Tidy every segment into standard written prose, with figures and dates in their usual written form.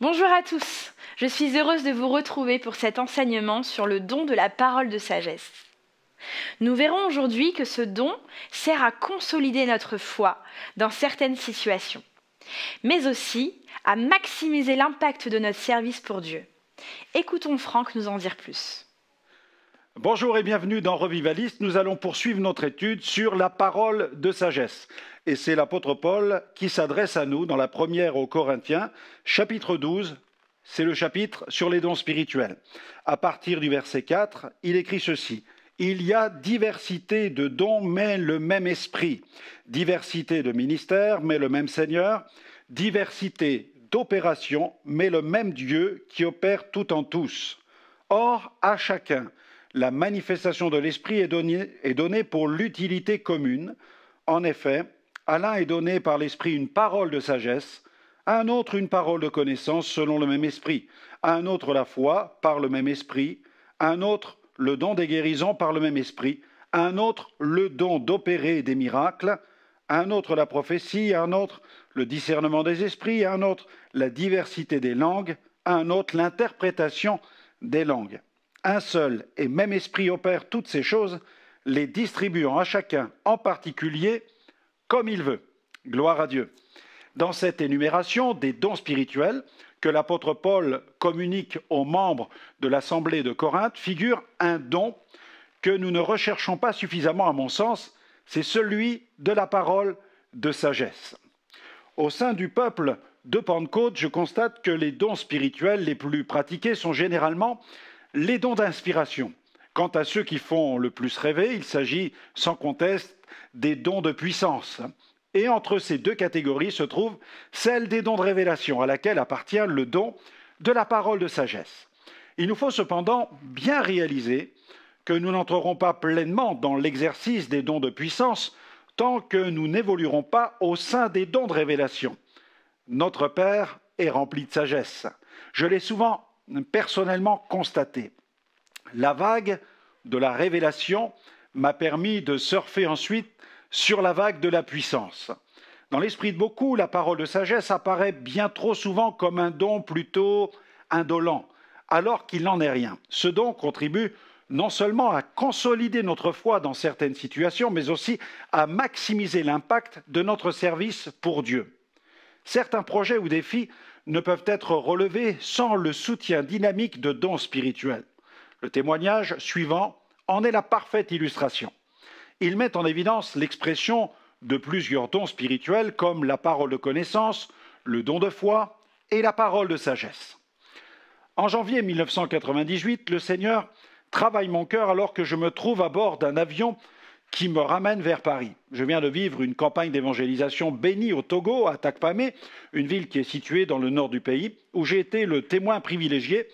Bonjour à tous, je suis heureuse de vous retrouver pour cet enseignement sur le don de la parole de sagesse. Nous verrons aujourd'hui que ce don sert à consolider notre foi dans certaines situations, mais aussi à maximiser l'impact de notre service pour Dieu. Écoutons Franck nous en dire plus. Bonjour et bienvenue dans Revivaliste. Nous allons poursuivre notre étude sur la parole de sagesse. Et c'est l'apôtre Paul qui s'adresse à nous dans la première aux Corinthiens, chapitre 12. C'est le chapitre sur les dons spirituels. À partir du verset 4, il écrit ceci. Il y a diversité de dons, mais le même esprit. Diversité de ministères, mais le même Seigneur. Diversité d'opérations, mais le même Dieu qui opère tout en tous. Or, à chacun, la manifestation de l'Esprit est donnée pour l'utilité commune. En effet, à l'un est donné par l'Esprit une parole de sagesse, à un autre une parole de connaissance selon le même Esprit, à un autre la foi par le même Esprit, à un autre le don des guérisons par le même Esprit, à un autre le don d'opérer des miracles, à un autre la prophétie, à un autre le discernement des esprits, à un autre la diversité des langues, à un autre l'interprétation des langues. Un seul et même esprit opère toutes ces choses, les distribuant à chacun en particulier comme il veut. Gloire à Dieu. Dans cette énumération des dons spirituels que l'apôtre Paul communique aux membres de l'Assemblée de Corinthe figure un don que nous ne recherchons pas suffisamment à mon sens, c'est celui de la parole de sagesse. Au sein du peuple de Pentecôte, je constate que les dons spirituels les plus pratiqués sont généralement les dons d'inspiration. Quant à ceux qui font le plus rêver, il s'agit sans conteste des dons de puissance. Et entre ces deux catégories se trouve celle des dons de révélation, à laquelle appartient le don de la parole de sagesse. Il nous faut cependant bien réaliser que nous n'entrerons pas pleinement dans l'exercice des dons de puissance tant que nous n'évoluerons pas au sein des dons de révélation. Notre Père est rempli de sagesse. Je l'ai souvent personnellement constaté. La vague de la révélation m'a permis de surfer ensuite sur la vague de la puissance. Dans l'esprit de beaucoup, la parole de sagesse apparaît bien trop souvent comme un don plutôt indolent, alors qu'il n'en est rien. Ce don contribue non seulement à consolider notre foi dans certaines situations, mais aussi à maximiser l'impact de notre service pour Dieu. Certains projets ou défis ne peuvent être relevés sans le soutien dynamique de dons spirituels. Le témoignage suivant en est la parfaite illustration. Il met en évidence l'expression de plusieurs dons spirituels comme la parole de connaissance, le don de foi et la parole de sagesse. En janvier 1998, le Seigneur travaille mon cœur alors que je me trouve à bord d'un avion qui me ramène vers Paris. Je viens de vivre une campagne d'évangélisation bénie au Togo, à Takpamé, une ville qui est située dans le nord du pays, où j'ai été le témoin privilégié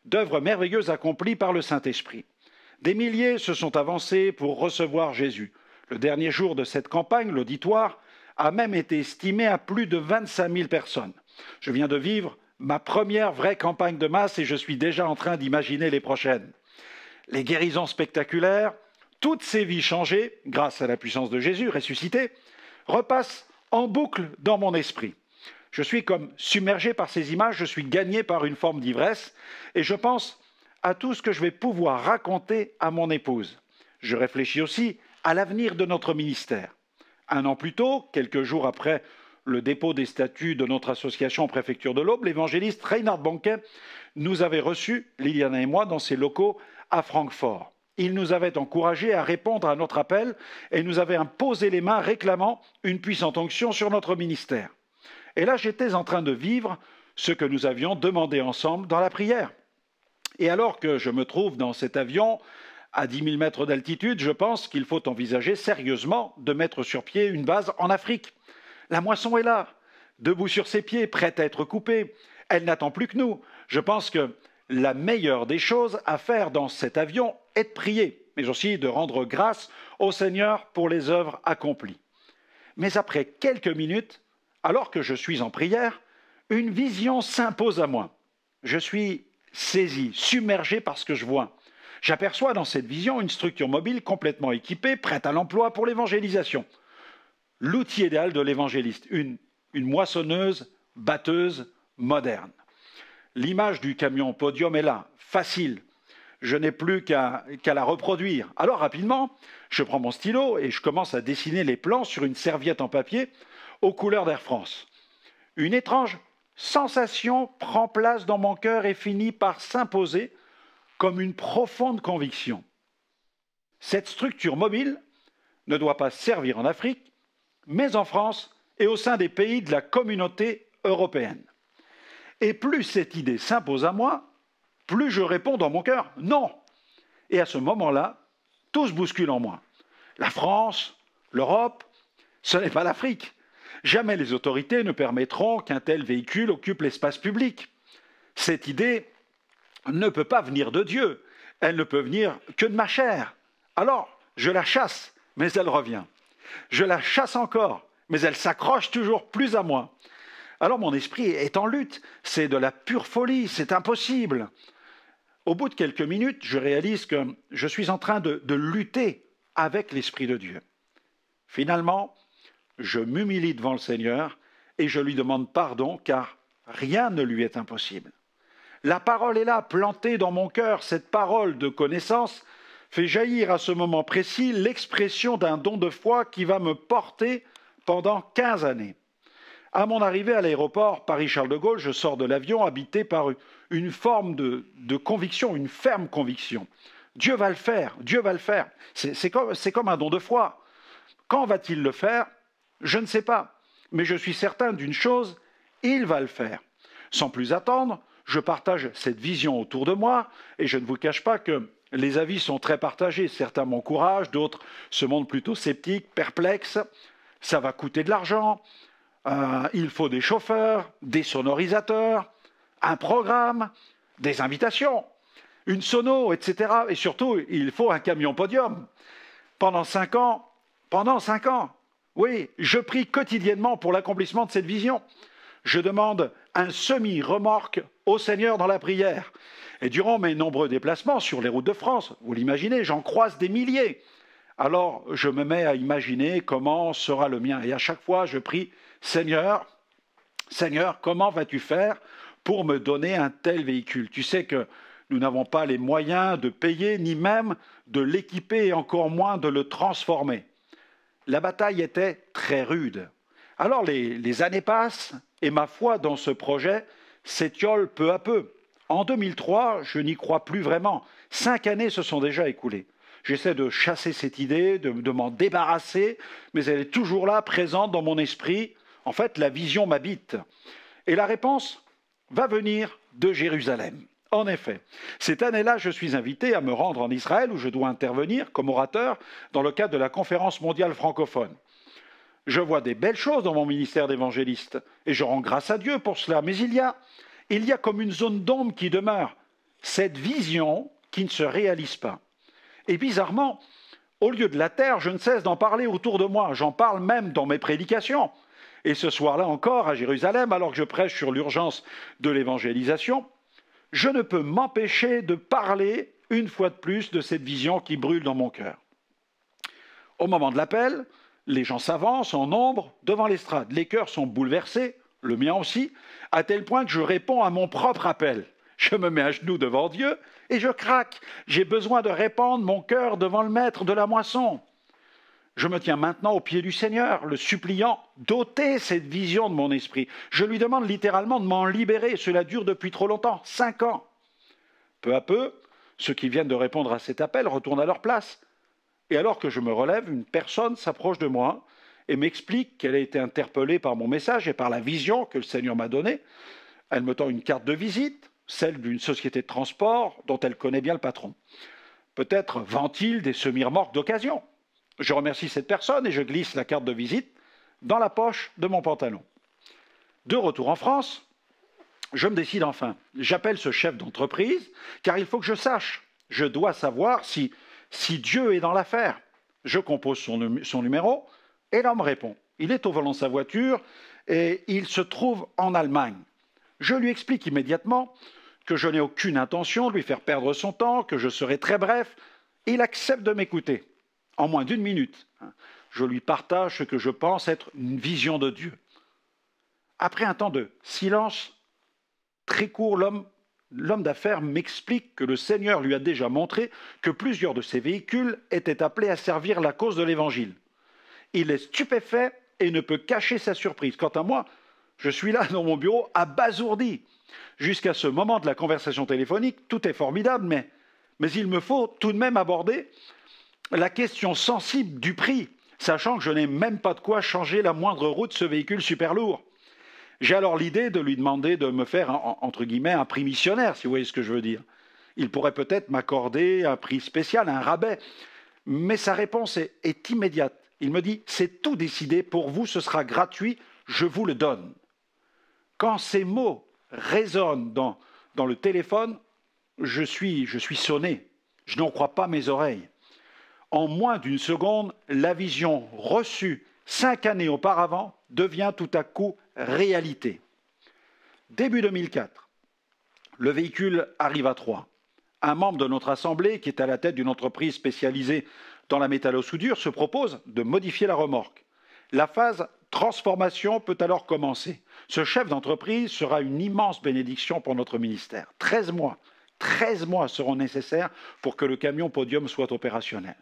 d'œuvres merveilleuses accomplies par le Saint-Esprit. Des milliers se sont avancés pour recevoir Jésus. Le dernier jour de cette campagne, l'auditoire a même été estimé à plus de 25 000 personnes. Je viens de vivre ma première vraie campagne de masse et je suis déjà en train d'imaginer les prochaines. Les guérisons spectaculaires, toutes ces vies changées, grâce à la puissance de Jésus ressuscité, repassent en boucle dans mon esprit. Je suis comme submergé par ces images, je suis gagné par une forme d'ivresse et je pense à tout ce que je vais pouvoir raconter à mon épouse. Je réfléchis aussi à l'avenir de notre ministère. Un an plus tôt, quelques jours après le dépôt des statuts de notre association préfecture de l'Aube, l'évangéliste Reinhard Bonke nous avait reçus, Liliana et moi, dans ses locaux à Francfort. Il nous avait encouragés à répondre à notre appel et nous avait imposé les mains réclamant une puissante onction sur notre ministère. Et là, j'étais en train de vivre ce que nous avions demandé ensemble dans la prière. Et alors que je me trouve dans cet avion à 10 000 mètres d'altitude, je pense qu'il faut envisager sérieusement de mettre sur pied une base en Afrique. La moisson est là, debout sur ses pieds, prête à être coupée. Elle n'attend plus que nous. Je pense que la meilleure des choses à faire dans cet avion est de prier, mais aussi de rendre grâce au Seigneur pour les œuvres accomplies. Mais après quelques minutes, alors que je suis en prière, une vision s'impose à moi. Je suis saisi, submergé par ce que je vois. J'aperçois dans cette vision une structure mobile complètement équipée, prête à l'emploi pour l'évangélisation. L'outil idéal de l'évangéliste, une moissonneuse, batteuse, moderne. L'image du camion podium est là, facile. Je n'ai plus qu'à la reproduire. Alors rapidement, je prends mon stylo et je commence à dessiner les plans sur une serviette en papier aux couleurs d'Air France. Une étrange sensation prend place dans mon cœur et finit par s'imposer comme une profonde conviction. Cette structure mobile ne doit pas servir en Afrique, mais en France et au sein des pays de la communauté européenne. Et plus cette idée s'impose à moi, plus je réponds dans mon cœur « non ». Et à ce moment-là, tout se bouscule en moi. La France, l'Europe, ce n'est pas l'Afrique. Jamais les autorités ne permettront qu'un tel véhicule occupe l'espace public. Cette idée ne peut pas venir de Dieu, elle ne peut venir que de ma chair. Alors, je la chasse, mais elle revient. Je la chasse encore, mais elle s'accroche toujours plus à moi. Alors mon esprit est en lutte, c'est de la pure folie, c'est impossible. Au bout de quelques minutes, je réalise que je suis en train de lutter avec l'Esprit de Dieu. Finalement, je m'humilie devant le Seigneur et je lui demande pardon car rien ne lui est impossible. La parole est là, plantée dans mon cœur. Cette parole de connaissance fait jaillir à ce moment précis l'expression d'un don de foi qui va me porter pendant 15 années. À mon arrivée à l'aéroport Paris-Charles de Gaulle, je sors de l'avion habité par une forme de conviction, une ferme conviction. Dieu va le faire, Dieu va le faire. C'est comme un don de foi. Quand va-t-il le faire? Je ne sais pas, mais je suis certain d'une chose, il va le faire. Sans plus attendre, je partage cette vision autour de moi et je ne vous cache pas que les avis sont très partagés. Certains m'encouragent, d'autres se montrent plutôt sceptiques, perplexes. Ça va coûter de l'argent, il faut des chauffeurs, des sonorisateurs, un programme, des invitations, une sono, etc. Et surtout, il faut un camion podium. Pendant 5 ans, oui, je prie quotidiennement pour l'accomplissement de cette vision. Je demande un semi-remorque au Seigneur dans la prière. Et durant mes nombreux déplacements sur les routes de France, vous l'imaginez, j'en croise des milliers. Alors je me mets à imaginer comment sera le mien. Et à chaque fois, je prie, Seigneur, comment vas-tu faire pour me donner un tel véhicule? Tu sais que nous n'avons pas les moyens de payer, ni même de l'équiper, et encore moins de le transformer. La bataille était très rude. Alors les années passent et ma foi dans ce projet s'étiole peu à peu. En 2003, je n'y crois plus vraiment. 5 années se sont déjà écoulées. J'essaie de chasser cette idée, de m'en débarrasser, mais elle est toujours là, présente dans mon esprit. En fait, la vision m'habite. Et la réponse va venir de Jérusalem. En effet, cette année-là, je suis invité à me rendre en Israël où je dois intervenir comme orateur dans le cadre de la conférence mondiale francophone. Je vois des belles choses dans mon ministère d'évangéliste et je rends grâce à Dieu pour cela. Mais il y a comme une zone d'ombre qui demeure, cette vision qui ne se réalise pas. Et bizarrement, au lieu de la terre, je ne cesse d'en parler autour de moi. J'en parle même dans mes prédications. Et ce soir-là encore, à Jérusalem, alors que je prêche sur l'urgence de l'évangélisation, je ne peux m'empêcher de parler une fois de plus de cette vision qui brûle dans mon cœur. Au moment de l'appel, les gens s'avancent en nombre devant l'estrade. Les cœurs sont bouleversés, le mien aussi, à tel point que je réponds à mon propre appel. Je me mets à genoux devant Dieu et je craque. J'ai besoin de répandre mon cœur devant le maître de la moisson. Je me tiens maintenant aux pieds du Seigneur, le suppliant d'ôter cette vision de mon esprit. Je lui demande littéralement de m'en libérer. Cela dure depuis trop longtemps, 5 ans. Peu à peu, ceux qui viennent de répondre à cet appel retournent à leur place. Et alors que je me relève, une personne s'approche de moi et m'explique qu'elle a été interpellée par mon message et par la vision que le Seigneur m'a donnée. Elle me tend une carte de visite, celle d'une société de transport dont elle connaît bien le patron. Peut-être vend-il des semi-remorques d'occasion. Je remercie cette personne et je glisse la carte de visite dans la poche de mon pantalon. De retour en France, je me décide enfin. J'appelle ce chef d'entreprise car il faut que je sache. Je dois savoir si Dieu est dans l'affaire. Je compose son numéro et l'homme répond. Il est au volant de sa voiture et il se trouve en Allemagne. Je lui explique immédiatement que je n'ai aucune intention de lui faire perdre son temps, que je serai très bref. Il accepte de m'écouter. En moins d'1 minute, je lui partage ce que je pense être une vision de Dieu. Après un temps de silence, Très court, l'homme d'affaires m'explique que le Seigneur lui a déjà montré que plusieurs de ces véhicules étaient appelés à servir la cause de l'Évangile. Il est stupéfait et ne peut cacher sa surprise. Quant à moi, je suis là dans mon bureau abasourdi. Jusqu'à ce moment de la conversation téléphonique, tout est formidable, mais il me faut tout de même aborder la question sensible du prix, sachant que je n'ai même pas de quoi changer la moindre roue de ce véhicule super lourd. J'ai alors l'idée de lui demander de me faire, entre guillemets, un prix missionnaire, si vous voyez ce que je veux dire. Il pourrait peut-être m'accorder un prix spécial, un rabais, mais sa réponse est immédiate. Il me dit « C'est tout décidé, pour vous ce sera gratuit, je vous le donne ». Quand ces mots résonnent dans le téléphone, je suis sonné, je n'en crois pas mes oreilles. En moins d'une seconde, la vision reçue 5 années auparavant devient tout à coup réalité. Début 2004, le véhicule arrive à Troyes. Un membre de notre assemblée, qui est à la tête d'une entreprise spécialisée dans la métallosoudure, se propose de modifier la remorque. La phase transformation peut alors commencer. Ce chef d'entreprise sera une immense bénédiction pour notre ministère. 13 mois seront nécessaires pour que le camion Podium soit opérationnel.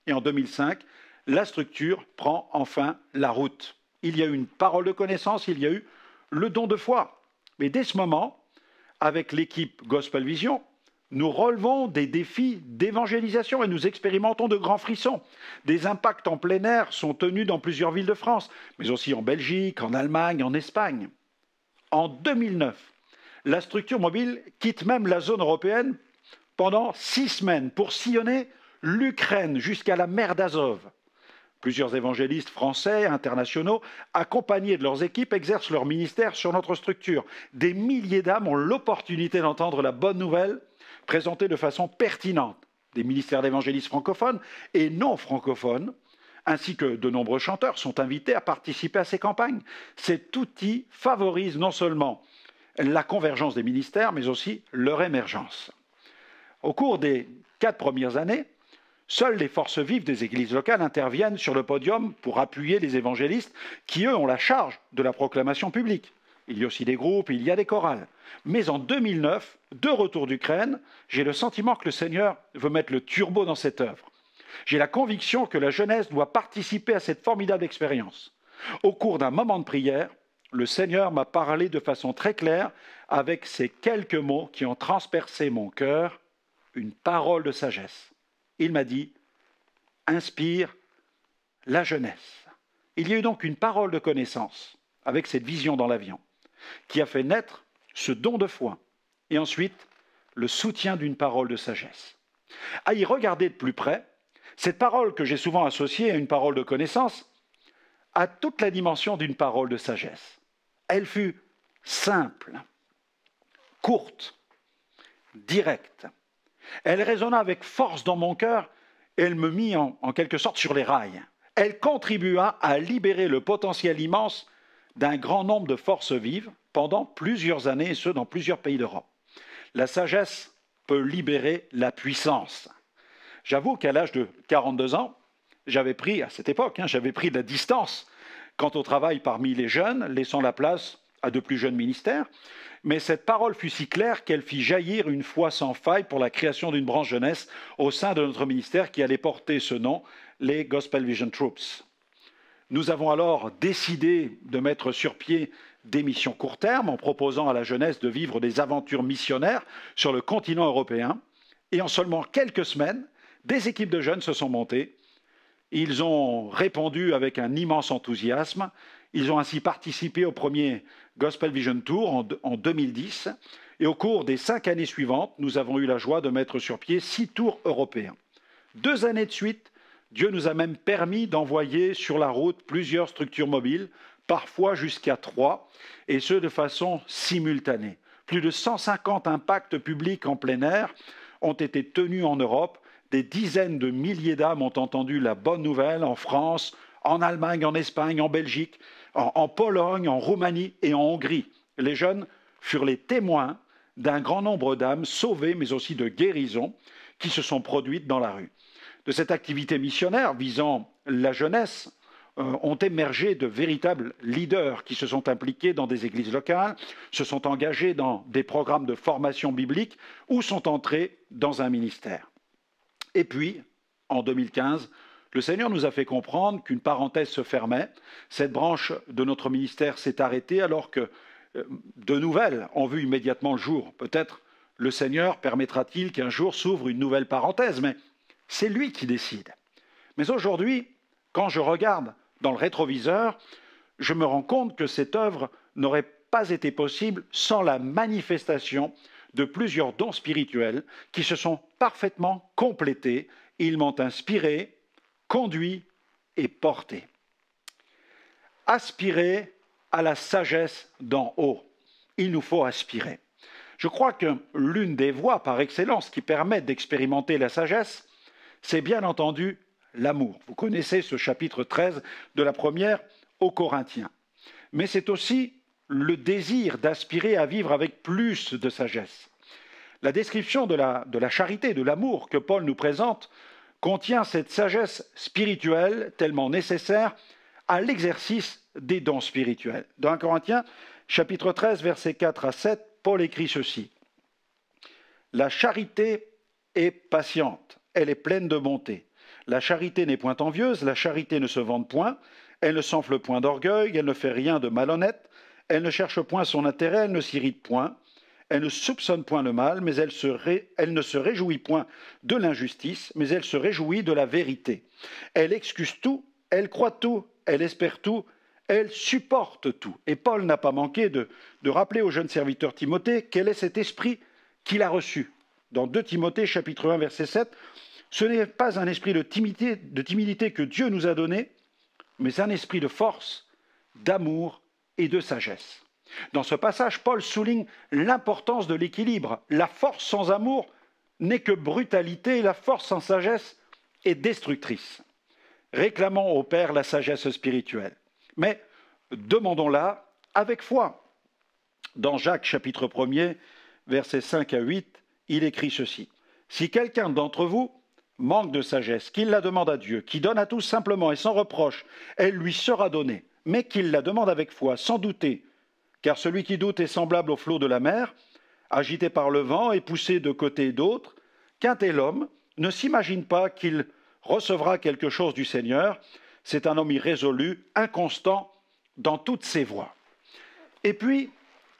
Et en 2005, la structure prend enfin la route. Il y a eu une parole de connaissance, il y a eu le don de foi. Mais dès ce moment, avec l'équipe Gospel Vision, nous relevons des défis d'évangélisation et nous expérimentons de grands frissons. Des impacts en plein air sont tenus dans plusieurs villes de France, mais aussi en Belgique, en Allemagne, en Espagne. En 2009, la structure mobile quitte même la zone européenne pendant 6 semaines pour sillonner l'Ukraine jusqu'à la mer d'Azov. Plusieurs évangélistes français, internationaux, accompagnés de leurs équipes, exercent leur ministère sur notre structure. Des milliers d'âmes ont l'opportunité d'entendre la bonne nouvelle présentée de façon pertinente. Des ministères d'évangélistes francophones et non francophones, ainsi que de nombreux chanteurs, sont invités à participer à ces campagnes. Cet outil favorise non seulement la convergence des ministères, mais aussi leur émergence. Au cours des 4 premières années, seules les forces vives des églises locales interviennent sur le podium pour appuyer les évangélistes qui, eux, ont la charge de la proclamation publique. Il y a aussi des groupes, il y a des chorales. Mais en 2009, de retour d'Ukraine, j'ai le sentiment que le Seigneur veut mettre le turbo dans cette œuvre. J'ai la conviction que la jeunesse doit participer à cette formidable expérience. Au cours d'un moment de prière, le Seigneur m'a parlé de façon très claire avec ces quelques mots qui ont transpercé mon cœur, une parole de sagesse. Il m'a dit « Inspire la jeunesse ». Il y a eu donc une parole de connaissance avec cette vision dans l'avion qui a fait naître ce don de foi et ensuite le soutien d'une parole de sagesse. À y regarder de plus près, cette parole que j'ai souvent associée à une parole de connaissance a toute la dimension d'une parole de sagesse. Elle fut simple, courte, directe. Elle résonna avec force dans mon cœur et elle me mit en quelque sorte sur les rails. Elle contribua à libérer le potentiel immense d'un grand nombre de forces vives pendant plusieurs années, et ce, dans plusieurs pays d'Europe. La sagesse peut libérer la puissance. J'avoue qu'à l'âge de 42 ans, j'avais pris, à cette époque, j'avais pris de la distance quant au travail parmi les jeunes, laissant la place à de plus jeunes ministères. Mais cette parole fut si claire qu'elle fit jaillir une foi sans faille pour la création d'une branche jeunesse au sein de notre ministère qui allait porter ce nom, les Gospel Vision Troops. Nous avons alors décidé de mettre sur pied des missions court terme en proposant à la jeunesse de vivre des aventures missionnaires sur le continent européen. Et en seulement quelques semaines, des équipes de jeunes se sont montées. Ils ont répondu avec un immense enthousiasme. Ils ont ainsi participé au premier Gospel Vision Tour en 2010. Et au cours des 5 années suivantes, nous avons eu la joie de mettre sur pied 6 tours européens. 2 années de suite, Dieu nous a même permis d'envoyer sur la route plusieurs structures mobiles, parfois jusqu'à 3, et ce de façon simultanée. Plus de 150 impacts publics en plein air ont été tenus en Europe. Des dizaines de milliers d'âmes ont entendu la bonne nouvelle en France, en Allemagne, en Espagne, en Belgique, en Pologne, en Roumanie et en Hongrie. Les jeunes furent les témoins d'un grand nombre d'âmes sauvées, mais aussi de guérisons qui se sont produites dans la rue. De cette activité missionnaire visant la jeunesse ont émergé de véritables leaders qui se sont impliqués dans des églises locales, se sont engagés dans des programmes de formation biblique ou sont entrés dans un ministère. Et puis, en 2015, le Seigneur nous a fait comprendre qu'une parenthèse se fermait. Cette branche de notre ministère s'est arrêtée alors que de nouvelles ont vu immédiatement le jour. Peut-être le Seigneur permettra-t-il qu'un jour s'ouvre une nouvelle parenthèse, mais c'est lui qui décide. Mais aujourd'hui, quand je regarde dans le rétroviseur, je me rends compte que cette œuvre n'aurait pas été possible sans la manifestation de plusieurs dons spirituels qui se sont parfaitement complétés. Ils m'ont inspiré, conduit et porté. Aspirer à la sagesse d'en haut. Il nous faut aspirer. Je crois que l'une des voies par excellence qui permettent d'expérimenter la sagesse, c'est bien entendu l'amour. Vous connaissez ce chapitre 13 de la première aux Corinthiens. Mais c'est aussi le désir d'aspirer à vivre avec plus de sagesse. La description de la charité, de l'amour que Paul nous présente contient cette sagesse spirituelle tellement nécessaire à l'exercice des dons spirituels. Dans 1 Corinthiens, chapitre 13, versets 4 à 7, Paul écrit ceci. « La charité est patiente, elle est pleine de bonté. La charité n'est point envieuse, la charité ne se vante point, elle ne s'enfle point d'orgueil, elle ne fait rien de malhonnête, elle ne cherche point son intérêt, elle ne s'irrite point, elle ne soupçonne point le mal, mais elle ne se réjouit point de l'injustice, mais elle se réjouit de la vérité. Elle excuse tout, elle croit tout, elle espère tout, elle supporte tout. » Et Paul n'a pas manqué de rappeler au jeune serviteur Timothée quel est cet esprit qu'il a reçu. Dans 2 Timothée, chapitre 1, verset 7, ce n'est pas un esprit de timidité que Dieu nous a donné, mais un esprit de force, d'amour et de sagesse. Dans ce passage, Paul souligne l'importance de l'équilibre. La force sans amour n'est que brutalité, et la force sans sagesse est destructrice. Réclamons au Père la sagesse spirituelle, mais demandons-la avec foi. Dans Jacques chapitre 1er, versets 5 à 8, il écrit ceci. « Si quelqu'un d'entre vous manque de sagesse, qu'il la demande à Dieu, qui donne à tous simplement et sans reproche, elle lui sera donnée, mais qu'il la demande avec foi, sans douter. Car celui qui doute est semblable au flot de la mer, agité par le vent et poussé de côté et d'autre. Qu'un tel homme ne s'imagine pas qu'il recevra quelque chose du Seigneur. C'est un homme irrésolu, inconstant dans toutes ses voies. » Et puis,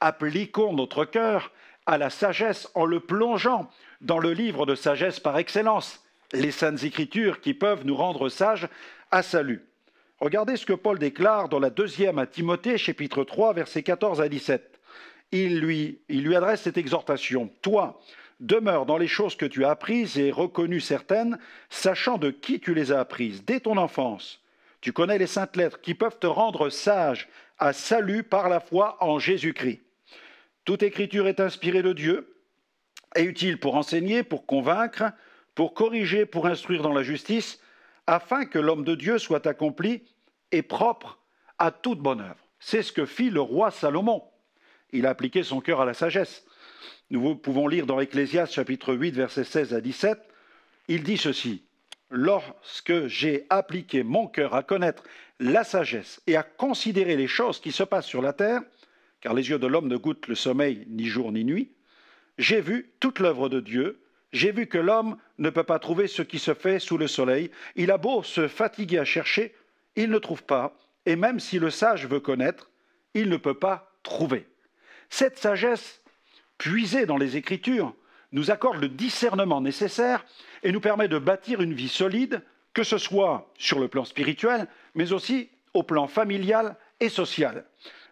appliquons notre cœur à la sagesse en le plongeant dans le livre de sagesse par excellence, les Saintes Écritures qui peuvent nous rendre sages à salut. Regardez ce que Paul déclare dans la 2e à Timothée, chapitre 3, versets 14 à 17. Il lui adresse cette exhortation. « Toi, demeure dans les choses que tu as apprises et reconnues certaines, sachant de qui tu les as apprises, dès ton enfance. Tu connais les saintes lettres qui peuvent te rendre sage à salut par la foi en Jésus-Christ. Toute écriture est inspirée de Dieu, est utile pour enseigner, pour convaincre, pour corriger, pour instruire dans la justice, afin que l'homme de Dieu soit accompli et propre à toute bonne œuvre. » C'est ce que fit le roi Salomon. Il a appliqué son cœur à la sagesse. Nous pouvons lire dans Ecclésiaste chapitre 8, versets 16 à 17, il dit ceci. « Lorsque j'ai appliqué mon cœur à connaître la sagesse et à considérer les choses qui se passent sur la terre, car les yeux de l'homme ne goûtent le sommeil ni jour ni nuit, j'ai vu toute l'œuvre de Dieu, j'ai vu que l'homme ne peut pas trouver ce qui se fait sous le soleil. Il a beau se fatiguer à chercher, il ne trouve pas, et même si le sage veut connaître, il ne peut pas trouver. » Cette sagesse, puisée dans les Écritures, nous accorde le discernement nécessaire et nous permet de bâtir une vie solide, que ce soit sur le plan spirituel, mais aussi au plan familial et social.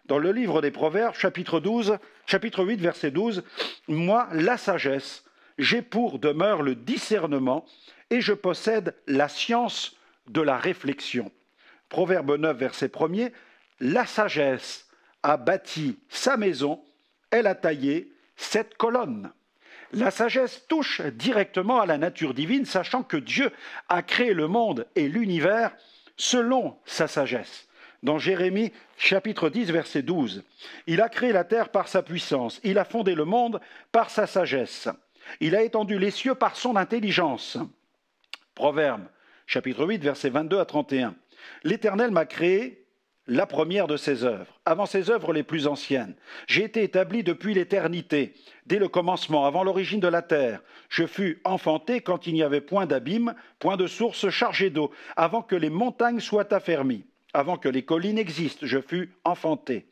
Dans le livre des Proverbes, chapitre 8, verset 12, « Moi, la sagesse, j'ai pour demeure le discernement et je possède la science de la réflexion. » Proverbe 9, verset 1er, « La sagesse a bâti sa maison, elle a taillé 7 colonnes. » La sagesse touche directement à la nature divine, sachant que Dieu a créé le monde et l'univers selon sa sagesse. Dans Jérémie, chapitre 10, verset 12, « Il a créé la terre par sa puissance, il a fondé le monde par sa sagesse. Il a étendu les cieux par son intelligence. » Proverbe, chapitre 8, versets 22 à 31. L'Éternel m'a créé la première de ses œuvres, avant ses œuvres les plus anciennes. J'ai été établi depuis l'éternité, dès le commencement, avant l'origine de la terre. Je fus enfanté quand il n'y avait point d'abîme, point de source chargée d'eau, avant que les montagnes soient affermies, avant que les collines existent, je fus enfanté.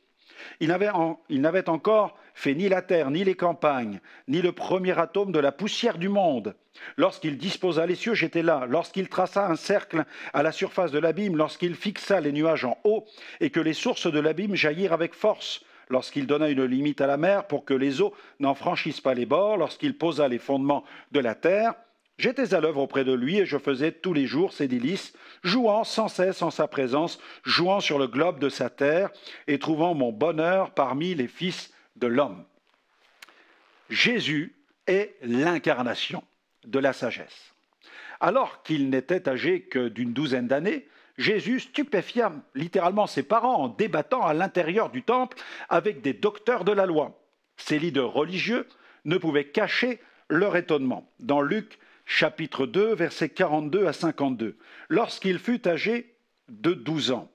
Il n'avait encore fait ni la terre, ni les campagnes, ni le premier atome de la poussière du monde. Lorsqu'il disposa les cieux, j'étais là. Lorsqu'il traça un cercle à la surface de l'abîme, lorsqu'il fixa les nuages en haut, et que les sources de l'abîme jaillirent avec force, lorsqu'il donna une limite à la mer pour que les eaux n'en franchissent pas les bords, lorsqu'il posa les fondements de la terre, j'étais à l'œuvre auprès de lui et je faisais tous les jours ses délices, jouant sans cesse en sa présence, jouant sur le globe de sa terre et trouvant mon bonheur parmi les fils de l'homme. Jésus est l'incarnation de la sagesse. Alors qu'il n'était âgé que d'une douzaine d'années, Jésus stupéfia littéralement ses parents en débattant à l'intérieur du temple avec des docteurs de la loi. Ces leaders religieux ne pouvaient cacher leur étonnement. Dans Luc chapitre 2, versets 42 à 52. Lorsqu'il fut âgé de 12 ans,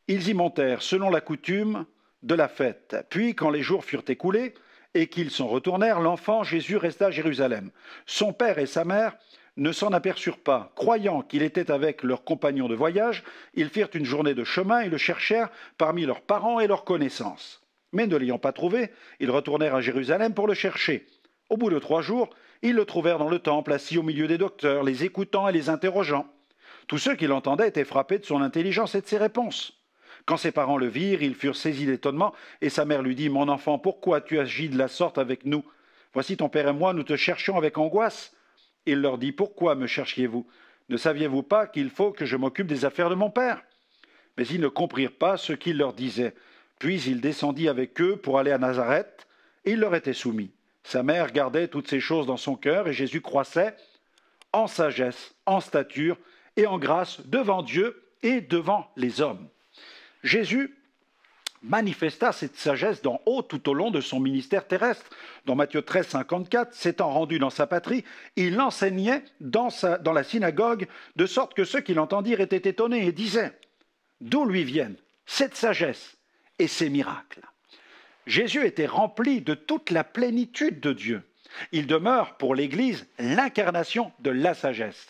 ils y montèrent selon la coutume de la fête. Puis, quand les jours furent écoulés et qu'ils s'en retournèrent, l'enfant Jésus resta à Jérusalem. Son père et sa mère ne s'en aperçurent pas. Croyant qu'il était avec leurs compagnons de voyage, ils firent une journée de chemin et le cherchèrent parmi leurs parents et leurs connaissances. Mais ne l'ayant pas trouvé, ils retournèrent à Jérusalem pour le chercher. Au bout de 3 jours, ils le trouvèrent dans le temple, assis au milieu des docteurs, les écoutant et les interrogeant. Tous ceux qui l'entendaient étaient frappés de son intelligence et de ses réponses. Quand ses parents le virent, ils furent saisis d'étonnement, et sa mère lui dit « Mon enfant, pourquoi tu agis de la sorte avec nous? Voici ton père et moi, nous te cherchions avec angoisse. » Il leur dit « Pourquoi me cherchiez-vous? Ne saviez-vous pas qu'il faut que je m'occupe des affaires de mon père ?» Mais ils ne comprirent pas ce qu'il leur disait. Puis il descendit avec eux pour aller à Nazareth, et il leur était soumis. Sa mère gardait toutes ces choses dans son cœur, et Jésus croissait en sagesse, en stature et en grâce devant Dieu et devant les hommes. Jésus manifesta cette sagesse d'en haut tout au long de son ministère terrestre. Dans Matthieu 13, 54, s'étant rendu dans sa patrie, il enseignait dans la synagogue, de sorte que ceux qui l'entendirent étaient étonnés et disaient « D'où lui viennent cette sagesse et ces miracles ?» Jésus était rempli de toute la plénitude de Dieu. Il demeure pour l'Église l'incarnation de la sagesse.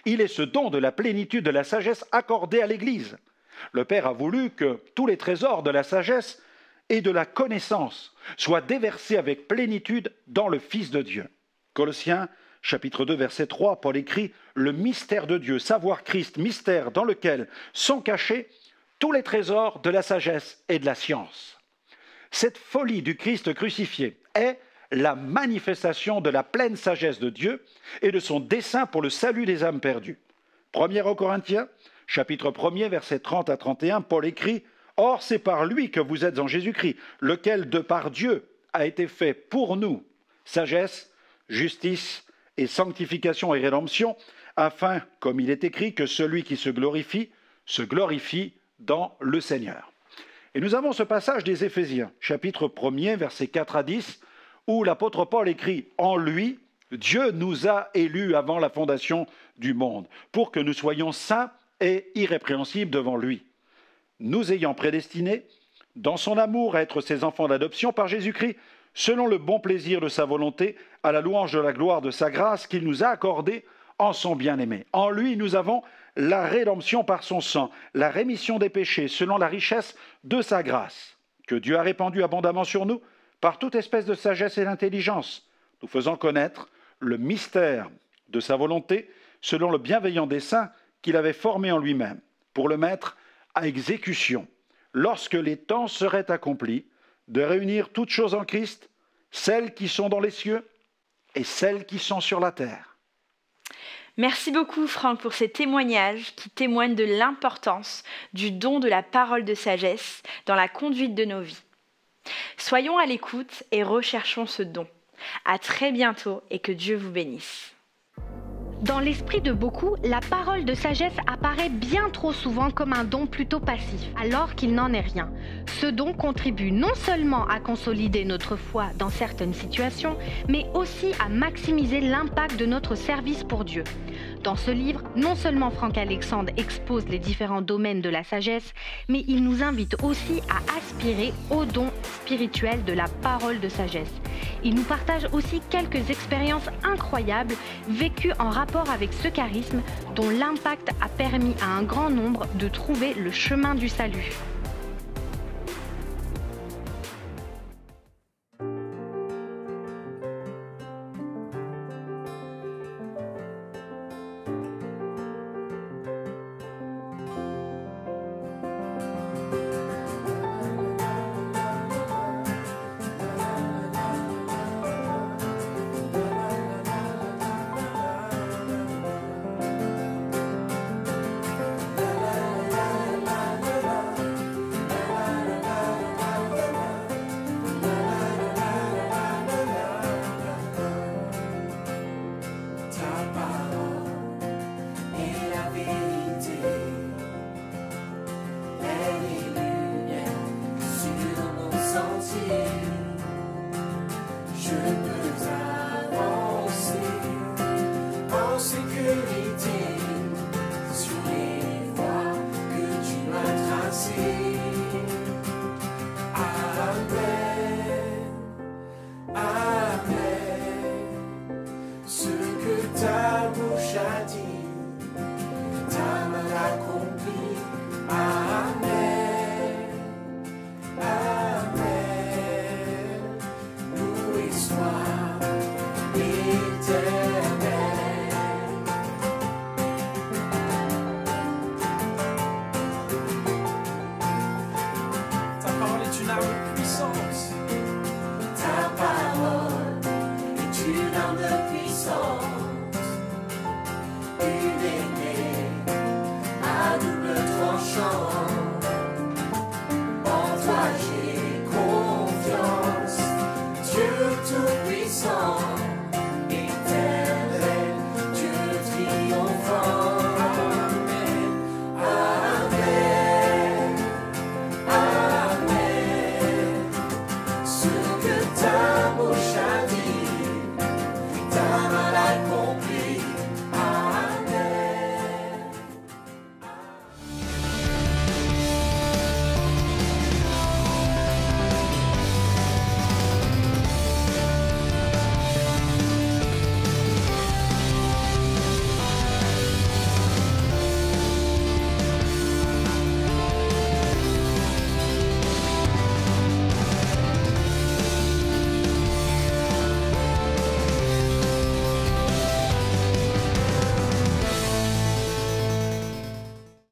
Il est ce don de la plénitude de la sagesse accordé à l'Église. Le Père a voulu que tous les trésors de la sagesse et de la connaissance soient déversés avec plénitude dans le Fils de Dieu. Colossiens chapitre 2, verset 3, Paul écrit « Le mystère de Dieu, savoir Christ, mystère dans lequel sont cachés tous les trésors de la sagesse et de la science. » Cette folie du Christ crucifié est la manifestation de la pleine sagesse de Dieu et de son dessein pour le salut des âmes perdues. 1 aux Corinthiens, chapitre 1er, versets 30 à 31, Paul écrit « Or c'est par lui que vous êtes en Jésus-Christ, lequel de par Dieu a été fait pour nous, sagesse, justice et sanctification et rédemption, afin, comme il est écrit, que celui qui se glorifie dans le Seigneur. » Et nous avons ce passage des Éphésiens, chapitre 1er, versets 4 à 10, où l'apôtre Paul écrit « En lui, Dieu nous a élus avant la fondation du monde, pour que nous soyons saints et irrépréhensibles devant lui, nous ayant prédestinés, dans son amour, à être ses enfants d'adoption par Jésus-Christ, selon le bon plaisir de sa volonté, à la louange de la gloire de sa grâce qu'il nous a accordée en son bien-aimé. En lui, nous avons la rédemption par son sang, la rémission des péchés, selon la richesse de sa grâce, que Dieu a répandue abondamment sur nous, par toute espèce de sagesse et d'intelligence, nous faisant connaître le mystère de sa volonté, selon le bienveillant dessein qu'il avait formé en lui-même, pour le mettre à exécution, lorsque les temps seraient accomplis, de réunir toutes choses en Christ, celles qui sont dans les cieux et celles qui sont sur la terre. Merci beaucoup Franck pour ces témoignages qui témoignent de l'importance du don de la parole de sagesse dans la conduite de nos vies. Soyons à l'écoute et recherchons ce don. À très bientôt et que Dieu vous bénisse. Dans l'esprit de beaucoup, la parole de sagesse apparaît bien trop souvent comme un don plutôt passif, alors qu'il n'en est rien. Ce don contribue non seulement à consolider notre foi dans certaines situations, mais aussi à maximiser l'impact de notre service pour Dieu. Dans ce livre, non seulement Franck Alexandre expose les différents domaines de la sagesse, mais il nous invite aussi à aspirer au don spirituel de la parole de sagesse. Il nous partage aussi quelques expériences incroyables vécues en rapport avec ce charisme dont l'impact a permis à un grand nombre de trouver le chemin du salut.